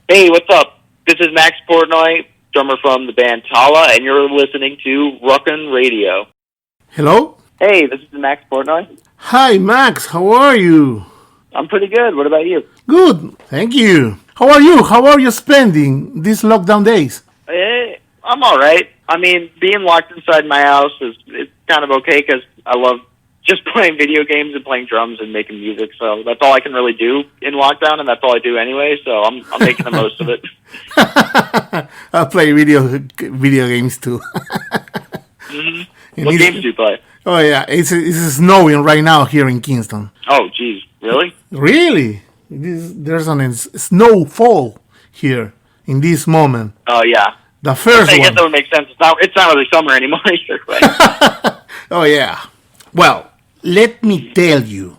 Hey, what's up? This is Max Portnoy, drummer from the band Tallah, and you're listening to Rockum Radio. Hello? Hey, this is Max Portnoy. Hi, Max. How are you? I'm pretty good. What about you? Good. Thank you. How are you? How are you spending these lockdown days? I'm all right. I mean, being locked inside my house is kind of okay because I love just playing video games and playing drums and making music. So that's all I can really do in lockdown, and that's all I do anyway. So I'm making the most of it. I play video games too. Mm-hmm. What games do you play? Oh yeah, it's snowing right now here in Kingston. Oh geez, really? Really? There's a snowfall here in this moment. Oh yeah. The first I guess one. that would make sense. It's not really summer anymore either. Right? Oh yeah. Well, let me tell you,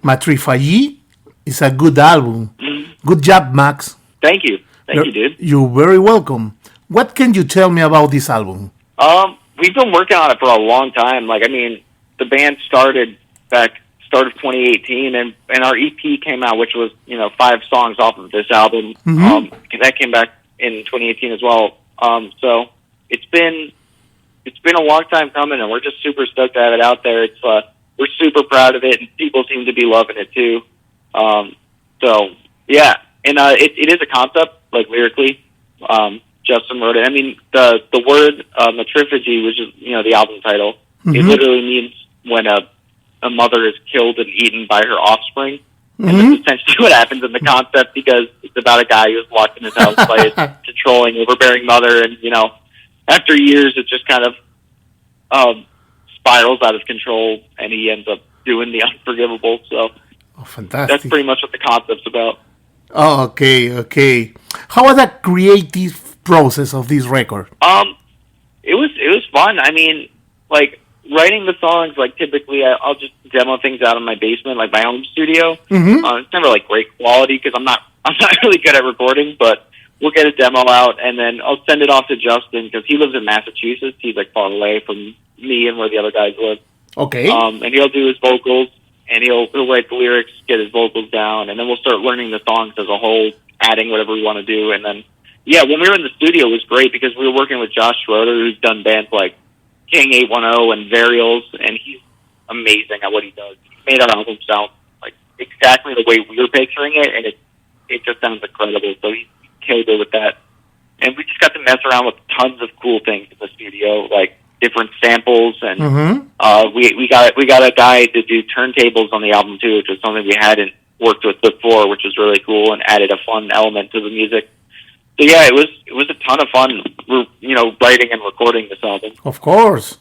Matriphagy is a good album. Mm-hmm. Good job, Max. Thank you, dude. You're very welcome. What can you tell me about this album? We've been working on it for a long time. The band started start of 2018, and our EP came out, which was 5 songs off of this album. Mm-hmm. That came back in 2018 as well. So it's been a long time coming, and we're just super stoked to have it out there. We're super proud of it, and people seem to be loving it too. So yeah, and it is a concept, like lyrically. Justin wrote it. I mean, the word Matriphagy, which is the album title, Mm-hmm. it literally means when a mother is killed and eaten by her offspring. Mm-hmm. And that's essentially what happens in the concept, because it's about a guy who's locked in his house by his controlling, overbearing mother, and after years, it just kind of spirals out of control, and he ends up doing the unforgivable. So fantastic. That's pretty much what the concept's about. Oh, okay. How was the creative process of this record? It was fun. I mean, like, writing the songs, like, typically I'll just demo things out in my basement, like my home studio. Mm-hmm. It's never like great quality because I'm not really good at recording, but we'll get a demo out, and then I'll send it off to Justin because he lives in Massachusetts. He's like far away from me and where the other guys live. Okay. And he'll do his vocals, and he'll write the lyrics, get his vocals down, and then we'll start learning the songs as a whole, adding whatever we want to do, and then when we were in the studio, it was great because we were working with Josh Schroeder, who's done bands like King 810 and Varials, and he's amazing at what he does. He made our album sound like exactly the way we were picturing it, and it just sounds incredible. So he killed it with that. And we just got to mess around with tons of cool things in the studio, like different samples, and we got a guy to do turntables on the album too, which was something we hadn't worked with before, which was really cool and added a fun element to the music. So yeah, it was a ton of fun, writing and recording this album. Of course.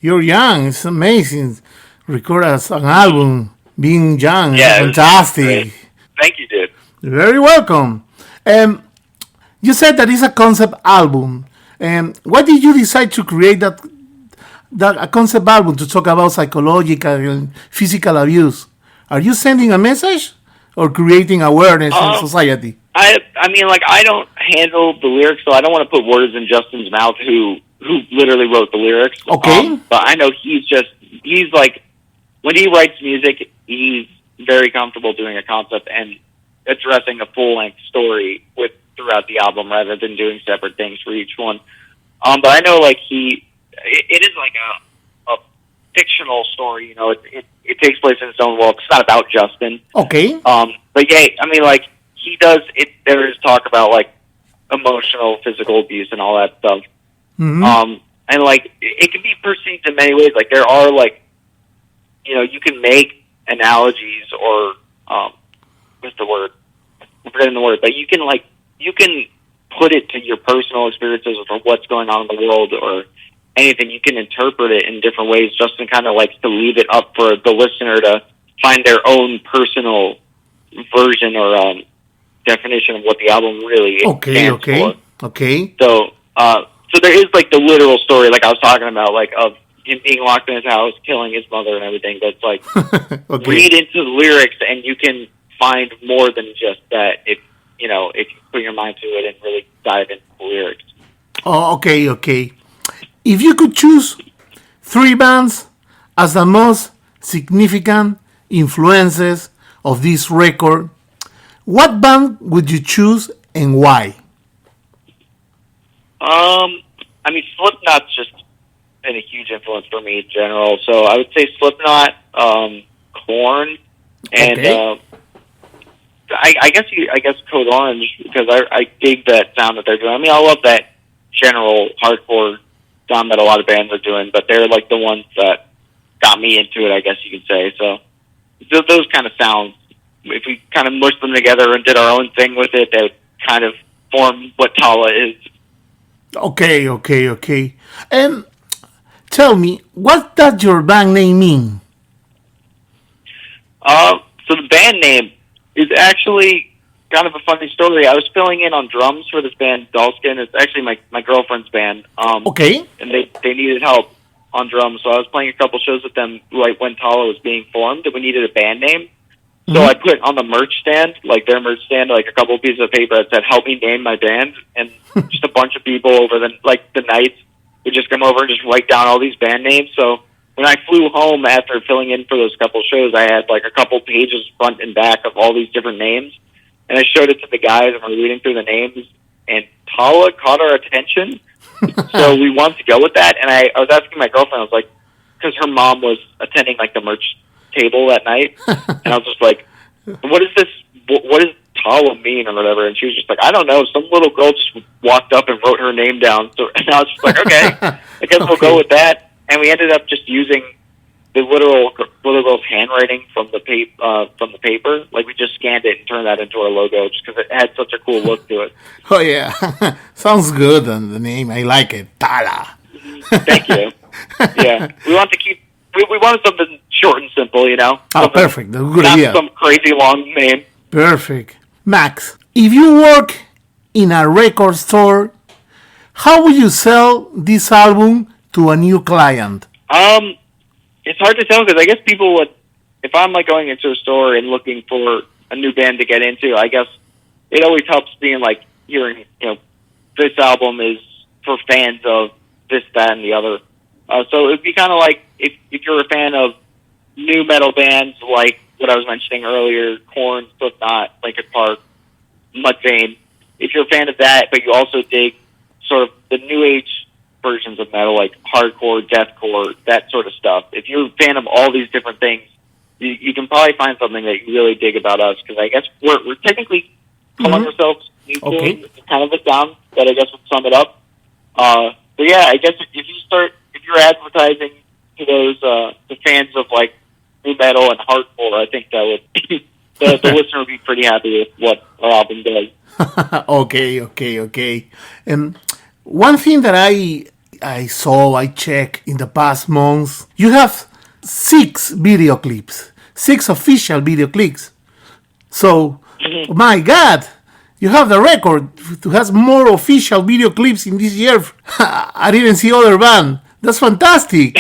You're young. It's amazing. Record as an album, being young. Yeah, fantastic. Thank you, dude. You're very welcome. You said that it's a concept album. Why did you decide to create that a concept album to talk about psychological and physical abuse? Are you sending a message or creating awareness in society? I mean, like, I don't handle the lyrics, so I don't want to put words in Justin's mouth, who literally wrote the lyrics. Okay. But I know he's like, when he writes music, he's very comfortable doing a concept and addressing a full-length story throughout the album rather than doing separate things for each one. But I know, like, it is like a fictional story, it takes place in its own world. It's not about Justin. Okay. But yeah, I mean, like, he does it. There is talk about like emotional, physical abuse and all that stuff. Mm-hmm. And like it can be perceived in many ways. Like there are like, you can make analogies or what's the word? I'm forgetting the word. But you can put it to your personal experiences or what's going on in the world or anything. You can interpret it in different ways. Justin kind of likes to leave it up for the listener to find their own personal version or definition of what the album really stands for. Okay. So there is like the literal story, like I was talking about, like of him being locked in his house, killing his mother and everything. That's like read into the lyrics, and you can find more than just that. If you put your mind to it and really dive into the lyrics. Oh, okay. If you could choose 3 bands as the most significant influences of this record, what band would you choose and why? I mean, Slipknot's just been a huge influence for me in general. So I would say Slipknot, Korn, and I guess Code Orange, because I dig that sound that they're doing. I mean, I love that general hardcore sound that a lot of bands are doing, but they're like the ones that got me into it, I guess you could say. So those kind of sounds, if we kind of mushed them together and did our own thing with it, they would kind of form what Tallah is. Okay. And tell me, what does your band name mean? So the band name is actually kind of a funny story. I was filling in on drums for this band, Dollskin. It's actually my girlfriend's band. And they needed help on drums, so I was playing a couple shows with them right when Tallah was being formed, and we needed a band name. So I put on the merch stand, like their merch stand, like a couple pieces of paper that said, "Help me name my band," and just a bunch of people over the nights would just come over and just write down all these band names. So when I flew home after filling in for those couple shows, I had like a couple pages front and back of all these different names, and I showed it to the guys, and we're reading through the names, and Tallah caught our attention, so we wanted to go with that. And I was asking my girlfriend, I was like, because her mom was attending like the merch table that night, and I was just like, what is this? What does Tallah mean or whatever? And she was just like, I don't know. Some little girl just walked up and wrote her name down. So, and I was just like, okay, I guess we'll go with that. And we ended up just using the little girl's handwriting from the paper. Like we just scanned it and turned that into our logo, just because it had such a cool look to it. Oh yeah, sounds good on the name. I like it, Tallah. Thank you. Yeah, we want to keep. We wanted something short and simple, you know. Oh, perfect. That's a good not idea. Some crazy long name. Perfect. Max, if you work in a record store, how will you sell this album to a new client? It's hard to tell because I guess people would, if I'm like going into a store and looking for a new band to get into, I guess it always helps being like hearing, this album is for fans of this, that, and the other. So it would be kind of like if you're a fan of new metal bands like what I was mentioning earlier, Korn, Slipknot, Linkin Park, Mudvayne. If you're a fan of that, but you also dig sort of the new age versions of metal like hardcore, deathcore, that sort of stuff. If you're a fan of all these different things, you can probably find something that you really dig about us, because I guess we're technically calling ourselves new cool. It's kind of a sound that I guess would sum it up. But yeah, I guess if you're advertising to those the fans of like new metal and hardcore, I think that would the listener would be pretty happy with what our album does. Okay. One thing that I checked in the past months, you have 6 video clips, 6 official video clips. So, my God, you have the record to have more official video clips in this year. I didn't see other band. That's fantastic.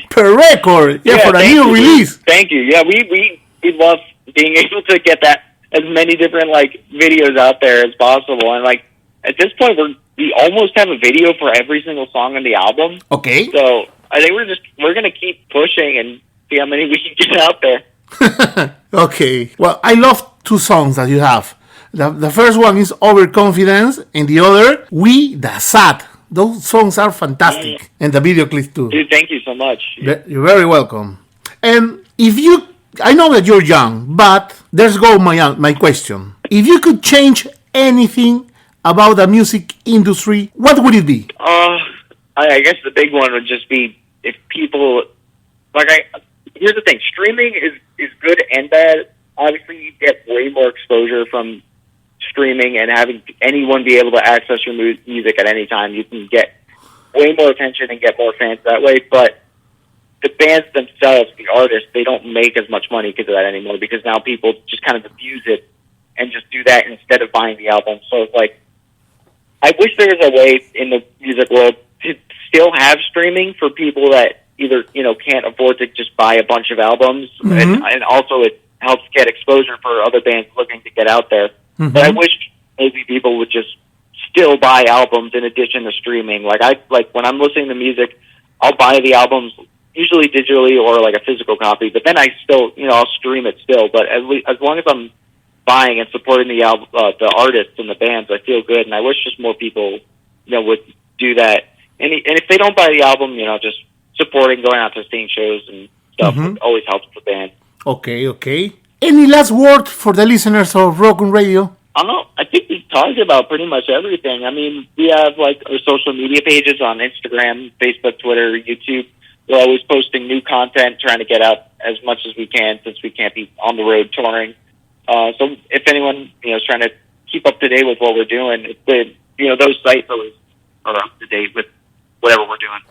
Per record, for a new release. Thank you. Yeah, we love being able to get that as many different like videos out there as possible. And like at this point, we almost have a video for every single song on the album. Okay. So I think we're gonna keep pushing and see how many we can get out there. Okay. Well, I love 2 songs that you have. The first one is Overconfidence, and the other, We the Sad. Those songs are fantastic, and the video clips too. Dude, thank you so much. You're very welcome. And I know that you're young, but there's my question. If you could change anything about the music industry, what would it be? I guess the big one would just be if people here's the thing: streaming is good and bad. Obviously, you get way more exposure from streaming and having anyone be able to access your music at any time. You can get way more attention and get more fans that way. But the bands themselves, the artists, they don't make as much money because of that anymore, because now people just kind of abuse it and just do that instead of buying the album. So it's like, I wish there was a way in the music world to still have streaming for people that either, can't afford to just buy a bunch of albums. And also it helps get exposure for other bands looking to get out there. But I wish maybe people would just still buy albums in addition to streaming. Like when I'm listening to music, I'll buy the albums usually digitally or like a physical copy, but then I still, I'll stream it still. But as long as I'm buying and supporting the album, the artists and the bands, I feel good, and I wish just more people, would do that. And if they don't buy the album, just supporting, going out to seeing shows and stuff always helps the band. Okay. Any last word for the listeners of Rockum Radio? I don't know. I think we've talked about pretty much everything. I mean, we have like our social media pages on Instagram, Facebook, Twitter, YouTube. We're always posting new content, trying to get out as much as we can since we can't be on the road touring. So if anyone is trying to keep up to date with what we're doing, those sites always are up to date with whatever we're doing.